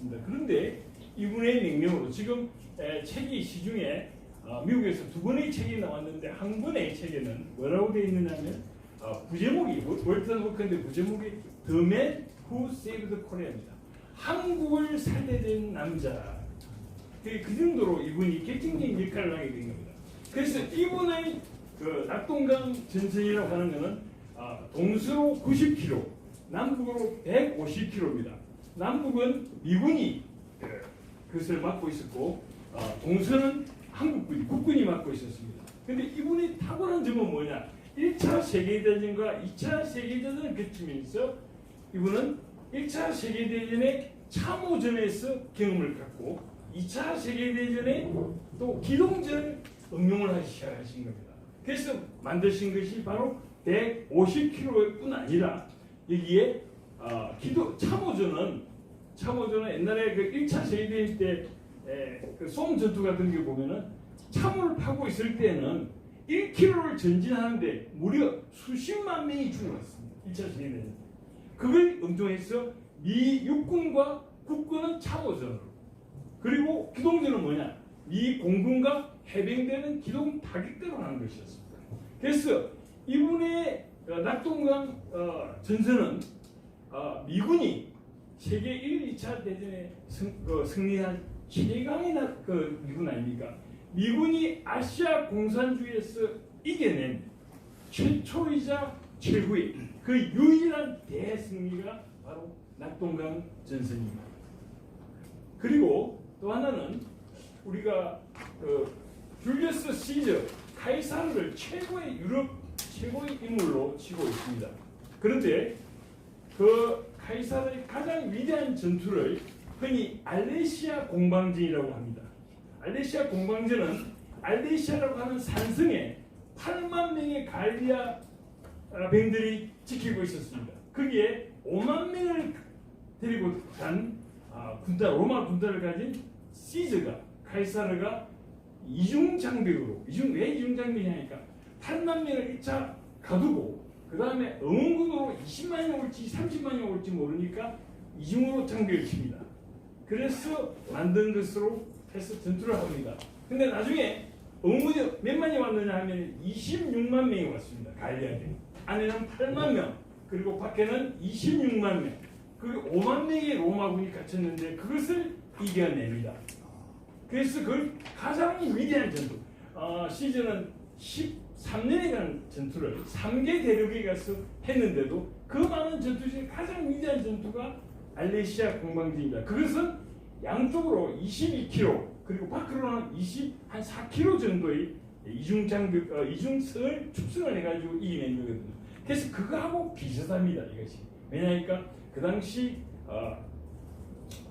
있습니다. 그런데 이분의 명령으로 지금 책이 시중에 미국에서 두 권의 책이 나왔는데 한 권의 책에는 뭐라고 되어 있느냐면 부제목이 월턴 워커인데 부제목이 The Man Who Saved Korea입니다. 한국을 살려낸 남자. 그 정도로 이분이 결정적인 역할을 하게 된 겁니다. 그래서 이분의 그 낙동강 전선이라고 하는 것은 동서로 90km, 남북으로 150km입니다. 남북은 미군이 그것을 맡고 있었고 동서는 한국군이 국군이 맡고 있었습니다. 그런데 이분이 탁월한 점은 뭐냐? 1차 세계대전과 2차 세계대전을 거치면서 이분은 1차 세계대전의 참호전에서 경험을 갖고 2차 세계대전에 또 기동전을 응용을 하기 시작하신 겁니다. 그래서 만드신 것이 바로 150km뿐 아니라 여기에 참호전은 옛날에 그 1차 세계대전 때 그 솜 전투 같은 거 보면은 참호를 파고 있을 때는 1km를 전진하는데 무려 수십만 명이 죽어났습니다. 1차 세계대전. 그걸 응용해서 미 육군과 국군은 참호전으로, 그리고 기동전은 뭐냐? 미 공군과 해병대는 기동 타격대로 하는 것이었습니다. 그래서 이분의 낙동강 전선은 미군이 세계 1, 2차 대전에 승리한 최강의 미군 아닙니까? 미군이 아시아 공산주의에서 이겨낸 최초이자 최후의 그 유일한 대승리가 바로 낙동강 전선입니다. 그리고 또 하나는 우리가 줄리어스 시저 카이사르를 유럽 최고의 인물로 치고 있습니다. 그런데 그 카이사르의 가장 위대한 전투를 흔히 알레시아 공방전이라고 합니다. 알레시아 공방전은 알레시아라고 하는 산성에 8만 명의 갈리아 병들이 지키고 있었습니다. 거기에 5만 명을 데리고 간 로마 군단을 가진 시저가 카이사르가 이중장벽으로 왜 이중장벽이 하니까 8만 명을 1차 가두고 그 다음에 응원군으로 20만 명 올지 30만 명 올지 모르니까 이중으로 장벽을 칩니다. 그래서 만든 것으로 해서 전투를 합니다. 근데 나중에 응원군이 몇 만이 왔느냐 하면 26만 명이 왔습니다. 갈리아에 안에는 8만 명 그리고 밖에는 26만 명 그리고 5만 명의 로마군이 갇혔는데 그것을 이겨냅니다. 그래서 그걸 가장 위대한 전투. 시즌은 13년이라는 전투를 3개 대륙에 가서 했는데도 그 많은 전투 중에 가장 위대한 전투가 알레시아 공방전입니다. 그것은 양쪽으로 22km 그리고 밖으로는 한 4km 정도의 이중선을 축성을 해가지고 이겨낸 거거든요. 그래서 그거하고 비슷합니다. 이것이. 왜냐하니까 그 당시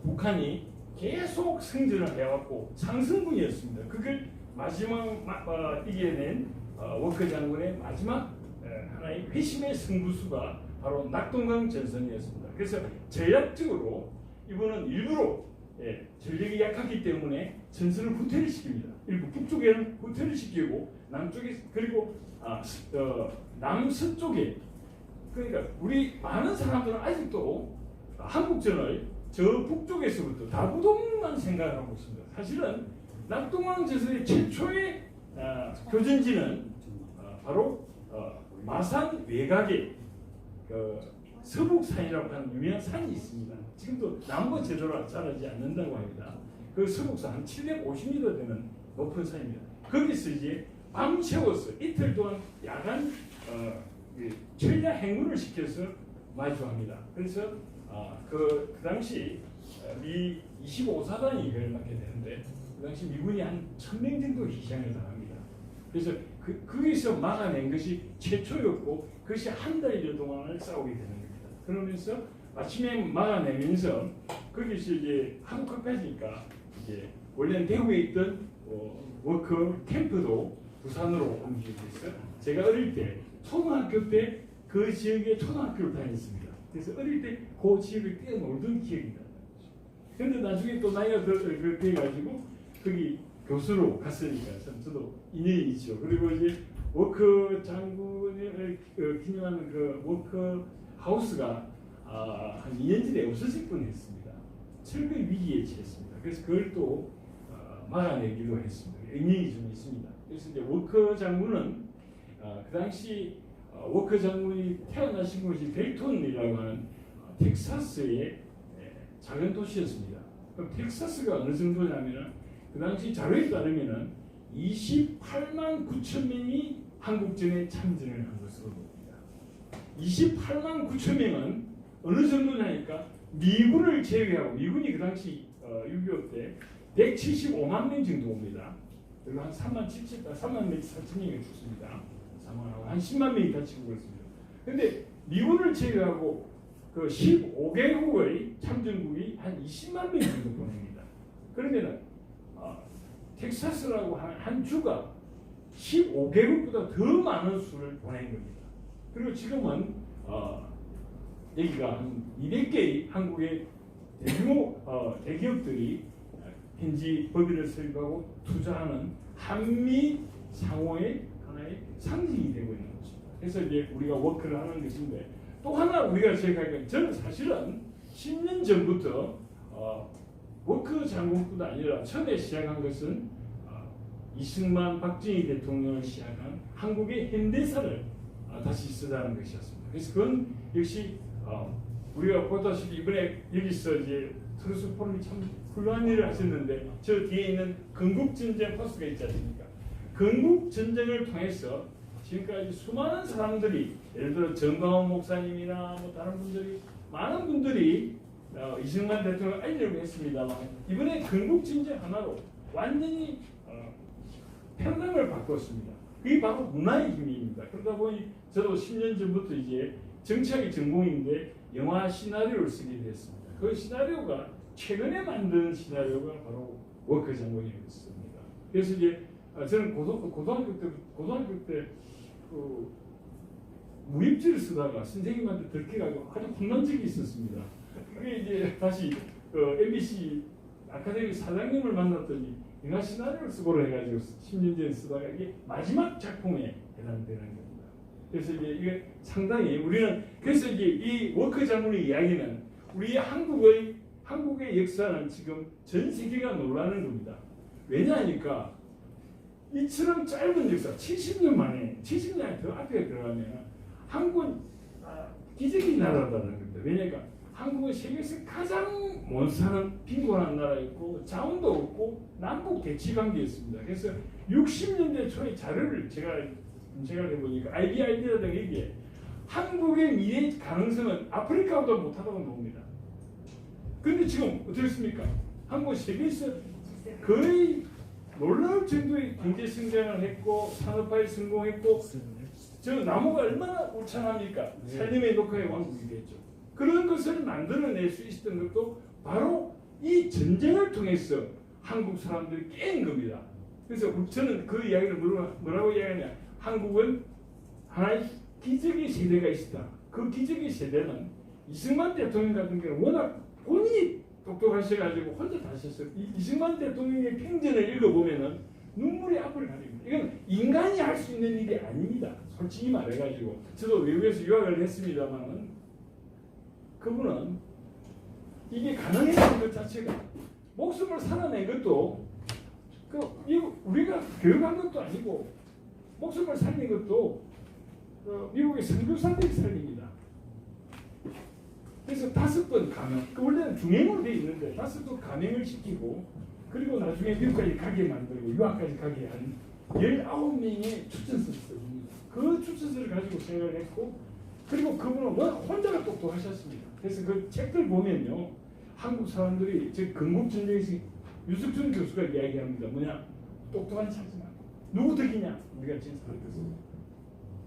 북한이 계속 승전을 해왔고 상승군이었습니다. 그걸 마지막 이겨낸 워커 장군의 마지막 하나의 회심의 승부수가 바로 낙동강 전선이었습니다. 그래서 전략적으로 이번은 일부러 전력이 약하기 때문에 전선을 후퇴를 시킵니다. 일부 북쪽에는 후퇴를 시키고 남쪽에 그리고 남서쪽에 그러니까 우리 많은 사람들은 아직도 한국전을 저 북쪽에서부터 다부동만 생각하고 있습니다. 사실은 낙동강 전선의 최초의 교전지는 바로 마산 외곽에 서북산이라고 하는 유명한 산이 있습니다. 지금도 나무가 제대로 자라지 않는다고 합니다. 그 서북산 한 750m 되는 높은 산입니다. 거기서 이제 밤 새워서 이틀 동안 야간 전략 행군을 시켜서 마주합니다. 그래서 그 당시 미 25사단이 이걸 맡게 되는데 그 당시 미군이 한 1000명 정도 희생을 당합니다. 그래서 거기서 막아낸 것이 최초였고 그것이 한 달여 동안을 싸우게 되는 겁니다. 그러면서 아침에 막아내면서 거기서 이제 한국까지니까 이제 원래는 대구에 있던 워커 캠프도 부산으로 옮기겠어요. 제가 어릴 때 초등학교 때 그 지역에 초등학교를 다녔습니다. 그래서 어릴 때 그 지역을 뛰어놀던 기억이 나요. 그런데 나중에 또 나이가 그렇게 해가지고 거기 교수로 갔으니까 참 저도 인연이 있죠. 그리고 이제 워커 장군을 기념하는 그 워커 하우스가 한 2년 전에 없어질 뻔했습니다. 철거 위기에 처했습니다. 그래서 그걸 또 막아내기도 했습니다. 영향이 좀 있습니다. 그래서 이제 워커 장군은 그 당시 워커 장군이 태어나신 곳이 델톤이라고 하는 텍사스의 작은 도시였습니다. 그럼 텍사스가 어느 정도냐면은 그 당시 자료에 따르면은 28만 9천 명이 한국전에 참전을 한 것으로 봅니다. 28만 9천 명은 어느 정도냐니까 미군을 제외하고 미군이 그 당시 6.25 때 175만 명 정도 옵니다. 그리고 한 3만 4천 명이 죽습니다. 사망하고 한 10만 명이 다치고 그렇습니다. 그런데 미군을 제외하고 그 15개국의 참전국이 한 20만 명 정도 보냅니다. 그러면은 텍사스라고 한 주가 15개국보다 더 많은 수를 보낸 겁니다. 그리고 지금은 여기가 한 200개의 한국의 대규모 대기업들이 현지 법인을 설립하고 투자하는 한미 상호의 하나의 상징이 되고 있는 것입니다. 그래서 이제 우리가 워크를 하는 것인데 또 하나 우리가 생각하기에 저는 사실은 10년 전부터 워크 장군뿐 아니라 처음에 시작한 것은 이승만 박정희 대통령을 시작한 한국의 현대사를 다시 쓰자는 것이었습니다. 그래서 그건 역시 우리가 보다시피 이번에 여기서 이제 트루스 포럼이 참 훌륭한 일을 하셨는데 저 뒤에 있는 건국전쟁 포스가 있지 않습니까? 건국전쟁을 통해서 지금까지 수많은 사람들이 예를 들어 정광훈 목사님이나 뭐 다른 분들이 많은 분들이 이승만 대통령을 알리려고 했습니다만 이번에 건국전쟁 하나로 완전히 평강을 바꿨습니다. 그게 바로 문화의 힘입니다. 그러다 보니 저도 10년 전부터 이제 정치학이 전공인데 영화 시나리오를 쓰게 됐습니다. 그 시나리오가 최근에 만든 시나리오가 바로 워커 장군이었습니다. 그래서 이제 저는 고등학교 때 그 무입지를 쓰다가 선생님한테 들켜가지고 아주 혼난 적이 있었습니다. 그게 이제 다시 MBC 아카데미 사장님을 만났더니 영화 시나리오를 쓰고로 해가지고 10년 전에 쓰다가 이게 마지막 작품에 해당되는 겁니다. 그래서 이제 이게 상당히 우리는 그래서 이제 이 워커 장군의 이야기는 우리 한국의 역사는 지금 전 세계가 놀라는 겁니다. 왜냐하니까 이처럼 짧은 역사 70년 만에 70년이 더 앞에 들어가면 한국은 기적의 나라라는 겁니다. 왜냐하니까 한국은 세계에서 가장 못 사는 빈곤한 나라였고 자원도 없고 남북 대치 관계였습니다. 그래서 60년대 초에 자료를 제가 해보니까 IBID라든가 이게 한국의 미래 가능성은 아프리카보다 못하다고 봅니다. 그런데 지금 어떻습니까? 한국 세계에서 거의 놀라울 정도의 경제 성장을 했고 산업화에 성공했고 저 나무가 얼마나 울창합니까? 산림의 녹화의 왕국이 됐죠. 그런 것을 만들어낼 수 있었던 것도 바로 이 전쟁을 통해서 한국 사람들이 깬 겁니다. 그래서 저는 그 이야기를 뭐라고 이야기하냐? 한국은 하나의 기적의 세대가 있었다. 그 기적의 세대는 이승만 대통령 같은 경우는 워낙 본인이 똑똑하셔가지고 혼자 다셨어요. 이승만 대통령의 평전을 읽어보면은 눈물이 앞을 가립니다. 이건 인간이 할 수 있는 일이 아닙니다. 솔직히 말해가지고 저도 외국에서 유학을 했습니다만은 그분은 이게 가능했던 것 자체가 목숨을 살아낸 것도 우리가 교육한 것도 아니고 목숨을 살린 것도 미국의 선교사들이 살립니다. 그래서 5번 감형, 원래는 중행으로 되어 있는데 5번 감형을 시키고 그리고 나중에 미국까지 가게 만들고 유학까지 가게 한 19명의 추천서를 써줍니다. 그 추천서를 가지고 생각을 했고 그리고 그분은 혼자가 똑똑하셨습니다. 그래서 그 책들 보면요 한국 사람들이 즉 건국전쟁에서 유석준 교수가 이야기합니다. 뭐냐 똑똑한 찾지마. 누구 덕이냐 우리가 지금 살았습니다.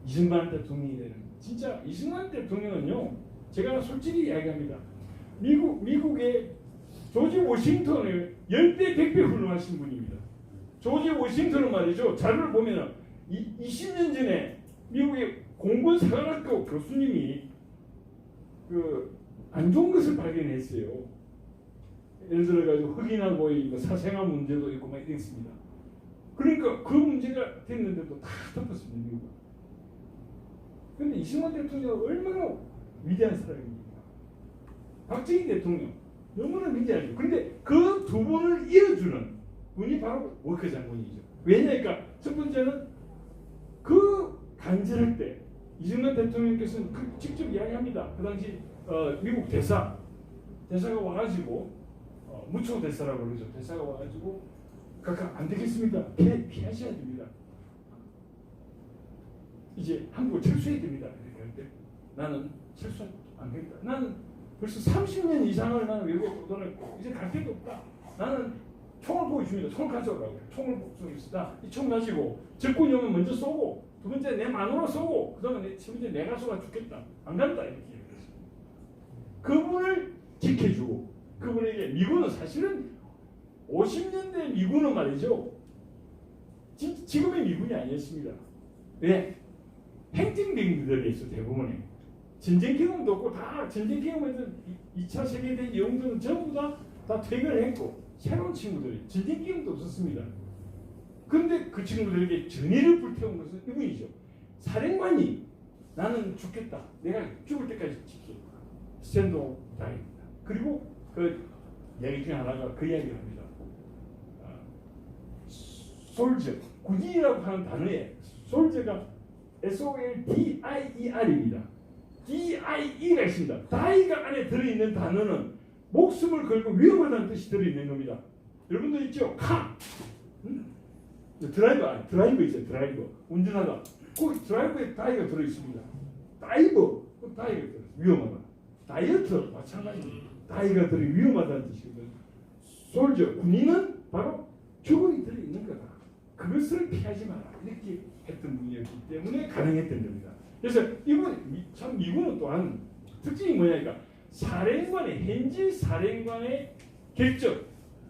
이승만 대통령이 되는 진짜 이승만 대통령은요 제가 솔직히 이야기합니다. 미국의 조지 워싱턴을 10배 100배 훌륭하신 분입니다. 조지 워싱턴은 말이죠. 자료를 보면 20년 전에 미국의 공군사관학교 교수님이 안 좋은 것을 발견했어요. 예를 들어가지고 흑인하고 뭐 사생활 문제도 있고 막 이랬습니다. 그러니까 그 문제가 됐는데도 다 덮었습니다. 미국은. 그런데 이승만 대통령은 얼마나 위대한 사람입니까? 박정희 대통령 너무나 굉장하죠. 근데 그 두 분을 이어주는 분이 바로 워커 장군이죠. 왜냐니까 첫 번째는 그 간절할 때 이승만 대통령께서는 직접 이야기합니다. 그 당시 미국 대사가 와가지고 무초 대사라고 그러죠. 대사가 와가지고 각각 안 되겠습니다. 피하셔야 됩니다. 이제 한국을 철수해야 됩니다. 이렇게 할 때 나는 철수 안 되겠다. 나는 벌써 30년 이상을 나는 외국에 도전했고 이제 갈 데도 없다. 나는 총을 보여줍니다. 총을 가져오라고. 총을 보여줍니다. 이 총 가지고 적군이 오면 먼저 쏘고 두 번째 내 마누라 쏘고 그다음에 세 번째 내가 쏘아 죽겠다. 안 간다 이렇게 얘기했어요. 그분을 지켜주고 그분에게 미군은 사실은 50년대 미군은 말이죠. 지금의 미군이 아니었습니다. 왜? 행정병들에서 대부분에 전쟁 경험도 없고 다 전쟁 경험에서 2차 세계대전 영웅들은 전부 다 퇴근을 했고 새로운 친구들이 전쟁 경험도 없었습니다. 그런데 그 친구들에게 전의를 불태운 것은 이분이죠. 사령관이 나는 죽겠다. 내가 죽을 때까지 지키겠다. 스탠드 다입니다. 그리고 그 이야기 중에 하나가 그 이야기를 합니다. 솔저, 군인이라고 하는 단어에 솔저가 SOLDIER입니다. DIE가 있습니다. DIE가 안에 들어있는 단어는 목숨을 걸고 위험하다는 뜻이 들어있는 겁니다. 여러분도 있죠? 카! 드라이버 있어요. 드라이버. 운전하다. 그 드라이버에 다이가 들어있습니다. 다이버. 그 다이가 들어있어요. 위험하다. 다이어트. 마찬가지입니다. 다이가 들어 위험하다는 뜻이거든요. 솔저. 군인은 바로 죽음이 들어있는 거다. 그것을 피하지 마라. 이렇게 했던 분이었기 때문에 가능했던 겁니다. 그래서 참 미군은 또한 특징이 뭐냐니까 현지 사령관의 결정,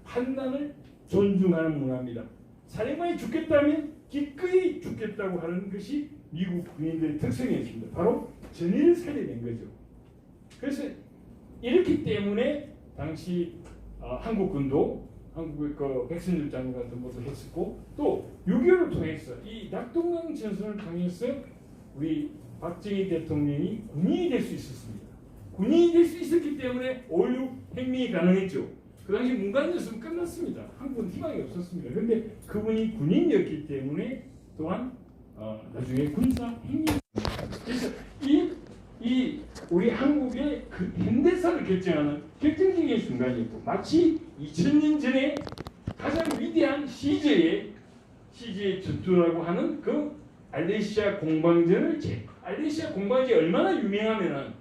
판단을 존중하는 문화입니다. 사령관이 죽겠다면 기꺼이 죽겠다고 하는 것이 미국 군인들의 특성이었습니다. 바로 전의를 살려낸 거죠. 그래서 이렇기 때문에 당시 한국군도 한국의 그 백선엽 장군 같은 것도 했었고 또 6.25를 통해서 이 낙동강 전선을 통해서 우리 박정희 대통령이 군인이 될 수 있었습니다. 군인이 될 수 있었기 때문에 5.16 혁명이 가능했죠. 그 당시 문관이었으면 끝났습니다. 한국은 희망이 없었습니다. 그런데 그분이 군인이었기 때문에 또한 나중에 군사 혁명이 그래서 이 우리 한국의 그 현대사를 결정하는 결정적인 순간이었고 마치 2000년 전에 가장 위대한 시제의 전투라고 하는 그 알레시아 공방전을 알레시아 공방전이 얼마나 유명하면은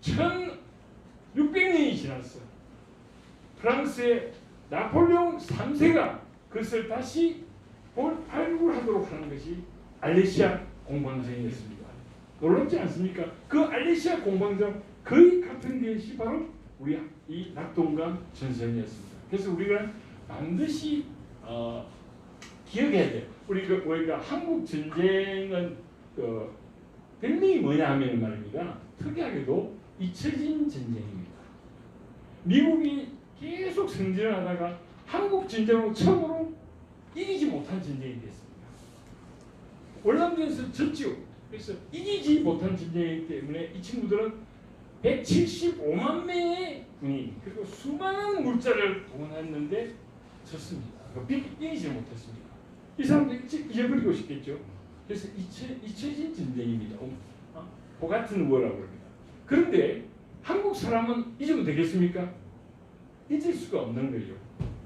1600년이 지났어. 프랑스의 나폴레옹 3세가 그것을 다시 발굴하도록 하는 것이 알레시아 공방전이었습니다. 놀랍지 않습니까? 그 알레시아 공방전 거의 같은 것이 바로 우리 이 낙동강 전선이었습니다. 그래서 우리가 반드시 기억해야 돼요. 우리가 한국 전쟁은 별명이 뭐냐 하면 말입니다. 특이하게도 잊혀진 전쟁입니다. 미국이 계속 승전을 하다가 한국 전쟁으로 처음으로 이기지 못한 전쟁이 됐습니다. 월남전에서 졌죠. 그래서 이기지 못한 전쟁이기 때문에 이 친구들은 175만 명의 군인 그리고 수많은 물자를 동원했는데 졌습니다. 이기지 못했습니다. 이 사람들 잊어버리고 싶겠죠. 그래서 잊혀진 전쟁입니다. 보같은 워라고 합니다. 그런데 한국 사람은 잊으면 되겠습니까? 잊을 수가 없는 거죠.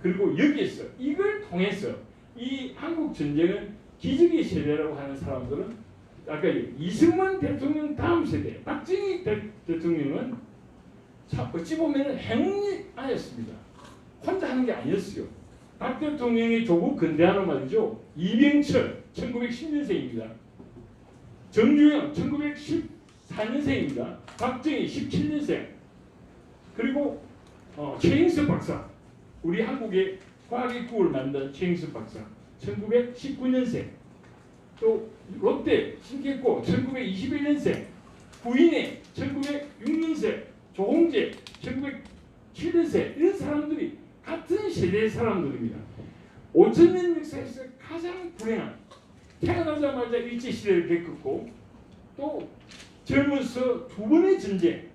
그리고 여기에서 이걸 통해서 이 한국 전쟁은 기적의 세대라고 하는 사람들은 아까 이승만 대통령 다음 세대 박정희 대통령은 어찌 보면 행운이었습니다. 혼자 하는 게 아니었어요. 박 대통령의 조국 근대화로 말이죠. 이병철 1910년생입니다. 정주영 1914년생입니다. 박정희 17년생 그리고 최인석 박사 우리 한국의 과학기구를 만든 최인석 박사 1919년생 또 롯데 신길고 1921년생 부인의 1906년생 조홍재 1907년생 이런 사람들이 같은 세대의 사람들입니다. 5000년 역사에서 가장 불행한 태어나자마자 일제시대를 겪었고 또 젊어서 두 번의 전쟁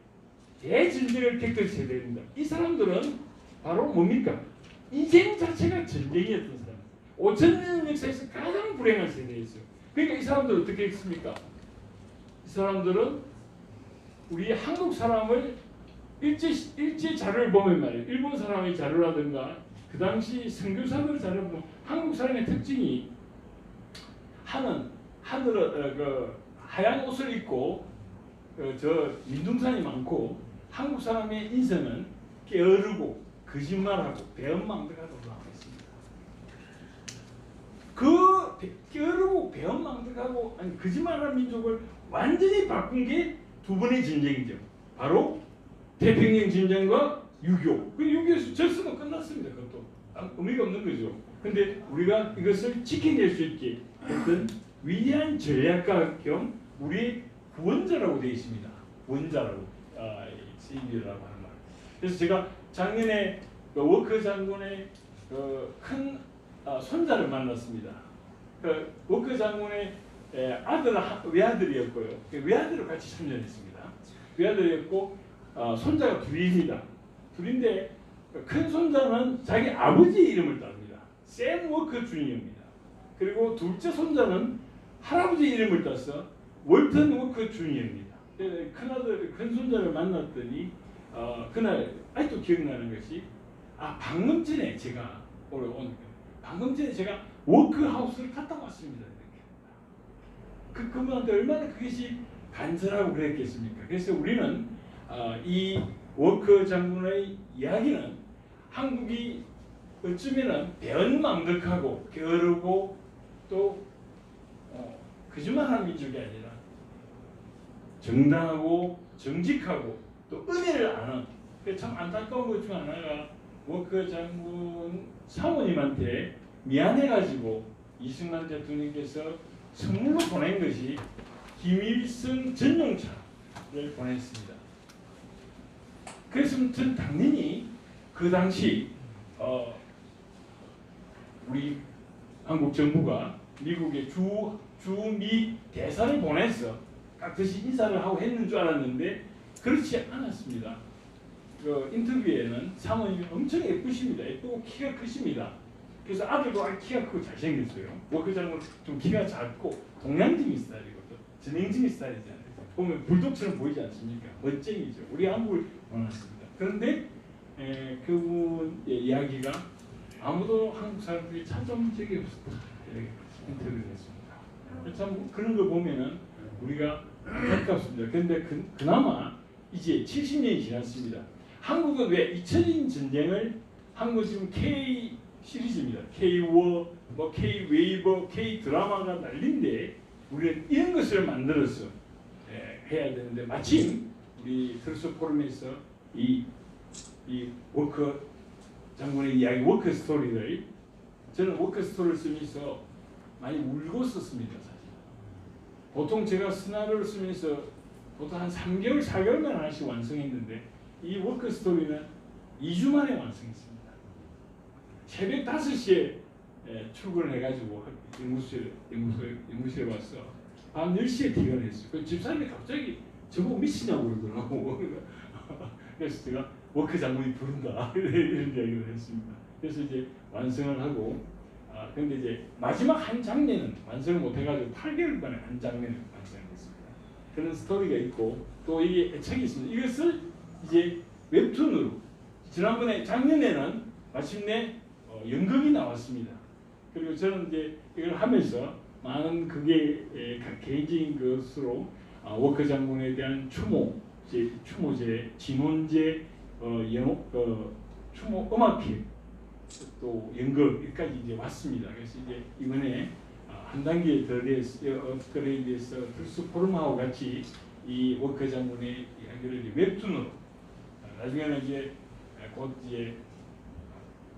대전쟁을 겪은 세대입니다. 이 사람들은 바로 뭡니까? 인생 자체가 전쟁이었던 사람. 5,000년 역사에서 가장 불행한 세대였어요. 그러니까 이 사람들은 어떻게 했습니까? 이 사람들은 우리 한국 사람을 일제 자료를 보면 말이에요. 일본 사람의 자료라든가 그 당시 선교사들 자료를 보면 한국 사람의 특징이 하얀 옷을 입고 저 민둥산이 많고 한국 사람의 인성은 게으르고 거짓말하고 배은망덕하고 나와 있습니다. 그 게으르고 배은망덕하고 거짓말하는 민족을 완전히 바꾼 게 두 번의 전쟁이죠. 바로 태평양 전쟁과 6.25. 그 6.25에서 졌으면 끝났습니다. 그것도 의미가 없는 거죠. 근데 우리가 이것을 지켜낼 수 있게 했던 위대한 전략가 겸 우리 구원자라고 되어 있습니다. 원자라고 CB라고 하는 말. 그래서 제가 작년에 워커 장군의 큰 손자를 만났습니다. 워커 장군의 외아들이었고요. 외아들을 같이 참전했습니다. 외아들이었고 손자가 둘입니다. 둘인데 큰 손자는 자기 아버지 이름을 땁니다. 샘 워커 주니어입니다. 그리고 둘째 손자는 할아버지 이름을 따서 월턴 워커 주니어입니다. 큰 손자를 만났더니 그날 아직도 기억나는 것이 방금 전에 제가 워크하우스를 갔다 왔습니다. 그분한테 얼마나 그것이 간절하고 그랬겠습니까? 그래서 우리는 이 워커 장군의 이야기는 한국이 어쩌면은 배은망덕하고 게으르고 또 거짓말하는 민족이 아니라 정당하고 정직하고 또 은혜를 아는 참 안타까운 것 중 하나가 워커 장군 사모님한테 미안해가지고 이승만 대통령께서 선물로 보낸 것이 김일성 전용차를 보냈습니다. 그래서 전 당연히 그 당시 우리 한국 정부가 미국의 주미 대사를 보내서 깍듯이 인사를 하고 했는 줄 알았는데 그렇지 않았습니다. 그 인터뷰에는 사모님이 엄청 예쁘십니다. 예쁘고 키가 크십니다. 그래서 아들도 키가 크고 잘생겼어요. 워커 장군 좀 키가 작고 동양적인 스타일이거든. 전형적인 스타일이잖아요. 보면 불독처럼 보이지 않습니까? 멋쟁이죠. 우리 한국을 원했습니다. 그런데 그분의 이야기가 아무도 한국 사람들이 찾아온 적이 없었다. 인터뷰를 했습니다. 참 그런 거 보면은 우리가 안타깝습니다. 그런데 그나마 이제 70년이 지났습니다. 한국은 왜 잊혀진 전쟁을 한국 지금 K 시리즈입니다. K-워, K-웨이버, K-드라마가 난린데 우리는 이런 것을 만들어서 해야 되는데 마침 우리 트루스 포럼에서 이 워커 장군의 이야기 워커 스토리를 저는 워커 스토리를 쓰면서 많이 울고 썼습니다. 사실. 보통 제가 스나리오를 쓰면서 보통 한 3개월, 4개월만 하나씩 완성했는데 이 워커 스토리는 2주 만에 완성했습니다. 새벽 5시에 출근을 해가지고 연구실에 와서 밤 10시에 퇴근했어요. 그 집사람이 갑자기 저보고 미치냐고 그러더라고. 그래서 제가 워커 장군이 부른다 이런 이야기를 했습니다. 그래서 이제 완성을 하고 근데 이제 마지막 한 장면은 완성을 못해가지고 8개월 만에 한 장면을 완성했습니다. 그런 스토리가 있고 또 이게 애착이 있습니다. 이것을 이제 웹툰으로 지난번에 작년에는 마침내 연극이 나왔습니다. 그리고 저는 이제 이걸 하면서 많은 그게 개인적인 것으로 워커 장군에 대한 추모제, 진원제, 추모 음악회, 또 연극까지 이제 왔습니다. 그래서 이제 이번에 한 단계 더 업그레이드해서 트루스 포럼하고 같이 이 워커 장군의 이야기를 웹툰으로 나중에는 이제 곧 이제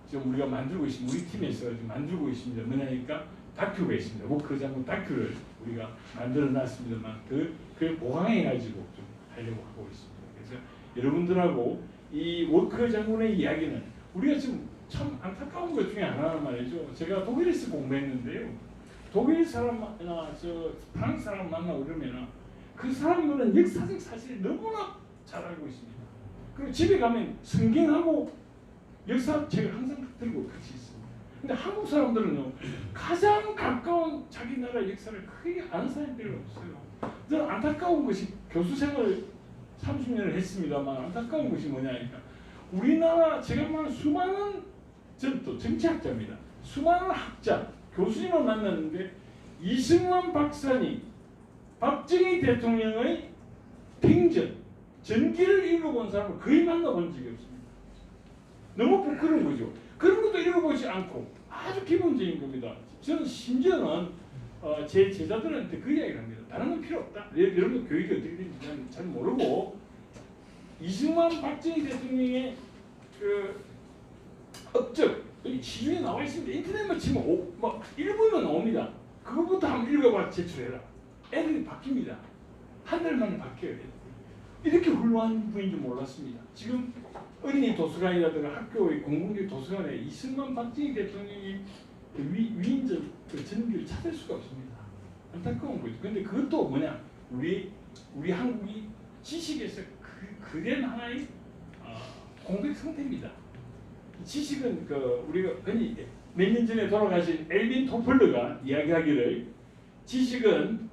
지금 우리가 만들고 있습니다. 우리 팀에서 지금 만들고 있습니다. 뭐냐니까 다큐가 있습니다. 워커 장군 다큐를 우리가 만들어 놨습니다만 그걸 보강해 가지고 좀 하려고 하고 있습니다. 그래서 여러분들하고 이 워커 장군의 이야기는 우리가 지금 참 안타까운 것 중에 하나는 말이죠. 제가 독일에서 공부했는데요. 독일 사람이나 프랑스 사람 만나고 그러면 그 사람들은 역사적 사실을 너무나 잘 알고 있습니다. 그리고 집에 가면 성경하고 역사책을 항상 들고 같이 있습니다. 근데 한국 사람들은요, 가장 가까운 자기 나라 역사를 크게 아는 사람이 별로 없어요. 저는 안타까운 것이 교수 생활을 30년을 했습니다만 안타까운 것이 뭐냐니까 우리나라 제가 말하는 수많은 저는 또 정치학자입니다. 수많은 학자, 교수님을 만났는데 이승만 박사님, 박정희 대통령의 행전, 전기를 읽어본 사람을 거의 만나본 적이 없습니다. 너무 부끄러운 거죠. 그런 것도 읽어보지 않고 아주 기본적인 겁니다. 저는 심지어는 제 제자들한테 그 이야기를 합니다. 다른 건 필요 없다. 여러분 교육이 어떻게 되는지 잘 모르고 이승만 박정희 대통령의 그 업적 시중에 나와 있습니다. 인터넷만 치면 뭐 1분은 나옵니다. 그것부터 한번 읽어봐 제출해라. 애들이 바뀝니다. 한 달 만에 바뀌어요. 이렇게 훌륭한 분인 줄 몰랐습니다. 지금 어린이 도서관이라든가 학교의 공공적 도서관에 이승만 박정희 대통령이 위인전 그 전기를 찾을 수가 없습니다. 안타까운 거죠. 근데 그것도 뭐냐? 우리 한국이 지식에서 그런 하나의 공백 상태입니다. 지식은 우리가 흔히 몇 년 전에 돌아가신 엘빈 토플러가 이야기하기를 지식은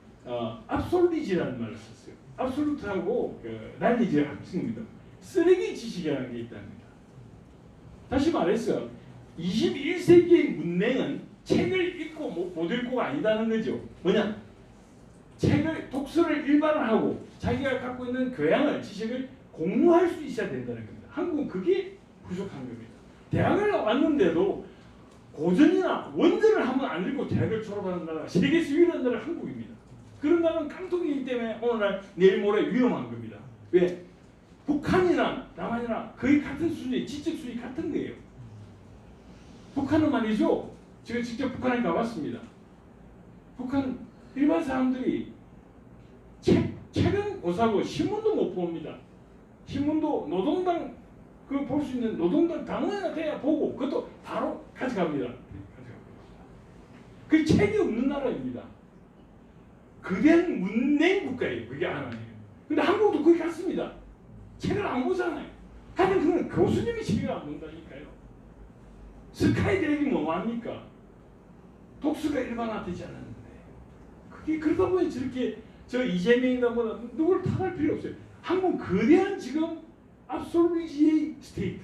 압솔루지라는 말을 썼어요. 압솔루트하고 난리지의 합성입니다. 쓰레기 지식이라는 게 있답니다. 다시 말해서 21세기의 문맹은 책을 읽고 못 읽고가 아니다는 거죠. 뭐냐? 독서를 일반화하고 자기가 갖고 있는 교양을, 지식을 공유할 수 있어야 된다는 겁니다. 한국은 그게 부족한 겁니다. 대학을 왔는데도 고전이나 원전을 한번 안 읽고 대학을 졸업하는 나라가 세계에서 유일한 나라가 한국입니다. 그런 나라는 깡통이기 때문에 오늘날 내일 모레 위험한 겁니다. 왜? 북한이나 남한이나 거의 같은 수준의 지적 수준이 같은 거예요. 북한은 말이죠. 제가 직접 북한에 가봤습니다. 북한 일반 사람들이 책은 못 사고 신문도 못 봅니다. 신문도 노동당 볼 수 있는 노동당 당원이나 돼야 보고 그것도 바로 가져갑니다. 그 책이 없는 나라입니다. 그된 문맹 국가예요. 그게 하나예요. 근데 한국도 거기 갔습니다. 책을 안 보잖아요. 하여튼 그건 교수님이 책을 안 본다니까요. 스카이 대학이 뭐합니까? 독서가 일반화되지 않았는데 그게 그러다 보니 저렇게 저 이재명이나 뭐나 누굴 탓할 필요 없어요. 한국 거대한 지금 압솔루지의 스테이트,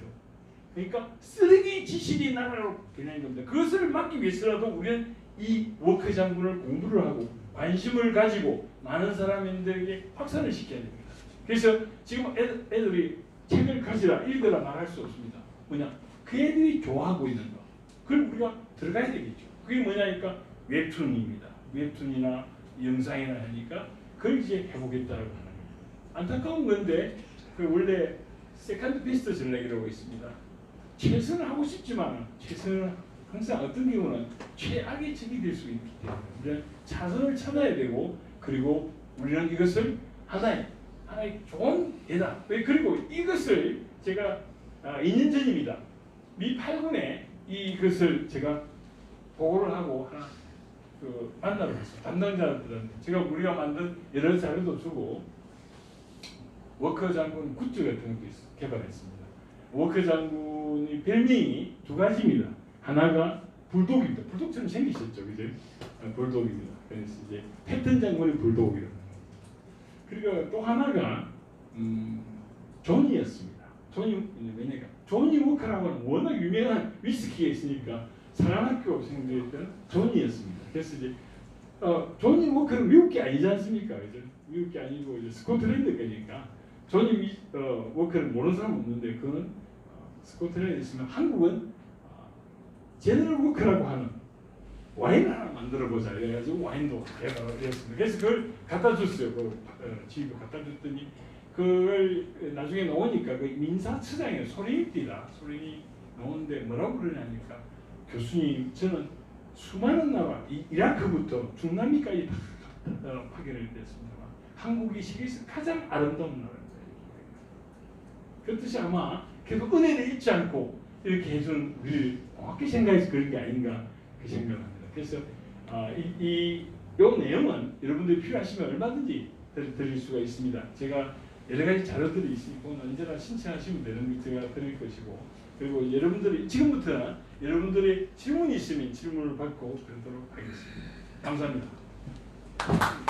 그러니까 쓰레기 지식의 나라로 변한 겁니다. 그것을 막기 위해서라도 우리는 이 워커 장군을 공부를 하고 관심을 가지고 많은 사람들에게 확산을 시켜야 됩니다. 그래서 지금 애들이 책을 가지라 읽으라 말할 수 없습니다. 뭐냐? 그 애들이 좋아하고 있는 거. 그걸 우리가 들어가야 되겠죠. 그게 뭐냐니까 웹툰입니다. 웹툰이나 영상이나 하니까 그걸 이제 해보겠다고 하는 거예요. 안타까운 건데 원래 세컨드 베스트 전략이라고 있습니다. 최선을 하고 싶지만 최선은 항상 어떤 경우는 최악의 적이 될 수 있기 때문에 우리는 차선을 찾아야 되고 그리고 우리는 이것을 하나의 좋은 예다. 그리고 이것을 제가 2년 전입니다. 미 8군에 이것을 제가 보고를 하고 하나 만나러 갔어요. 담당자들한테 제가 우리가 만든 여러 자료도 주고 워커 장군 굿즈 같은 것도 개발했습니다. 워커 장군의 별명이 두 가지입니다. 하나가 불독입니다. 불독처럼 생기셨죠, 그죠? 불독입니다. 그래서 이제 패턴 장군의 불독이라고. 그리고 또 하나가 존이었습니다. 왜냐면 존이 워커라고는 워낙 유명한 위스키가 있으니까 사관학교생들이었던 존이었습니다. 그래서 이제 존이 워커는 미국이 아니지 않습니까? 그죠? 미국이 아니고 이제 스코틀랜드 거니까 존이 워커를 모르는 사람 없는데 그거는 스코틀랜드에 있으면 한국은 제너럴 워커라고 하는 와인을 하나 만들어보자 이래가지고 와인도 개발을 했습니다. 그래서 그걸 갖다 줬어요. 집에 갖다 줬더니 그걸 나중에 나오니까 그 민사처장이에요. 소림띠다. 소림이 나오는데 뭐라고 그러냐니까 교수님 저는 수많은 나라 이라크부터 중남미까지 다 파견을 됐습니다만 한국이 세계에서 가장 아름다운 나라입니다. 그 뜻이 아마 계속 은혜를 잊지 않고 이렇게 해준 우리를 정확히 생각해서 그런 게 아닌가 그 생각을 합니다. 그래서 이 내용은 여러분들이 필요하시면 얼마든지 드릴 수가 있습니다. 제가 여러 가지 자료들이 있으니까 언제나 신청하시면 되는 제가 드릴 것이고, 그리고 여러분들이 지금부터는 여러분들이 질문이 있으면 질문을 받고 그러도록 하겠습니다. 감사합니다.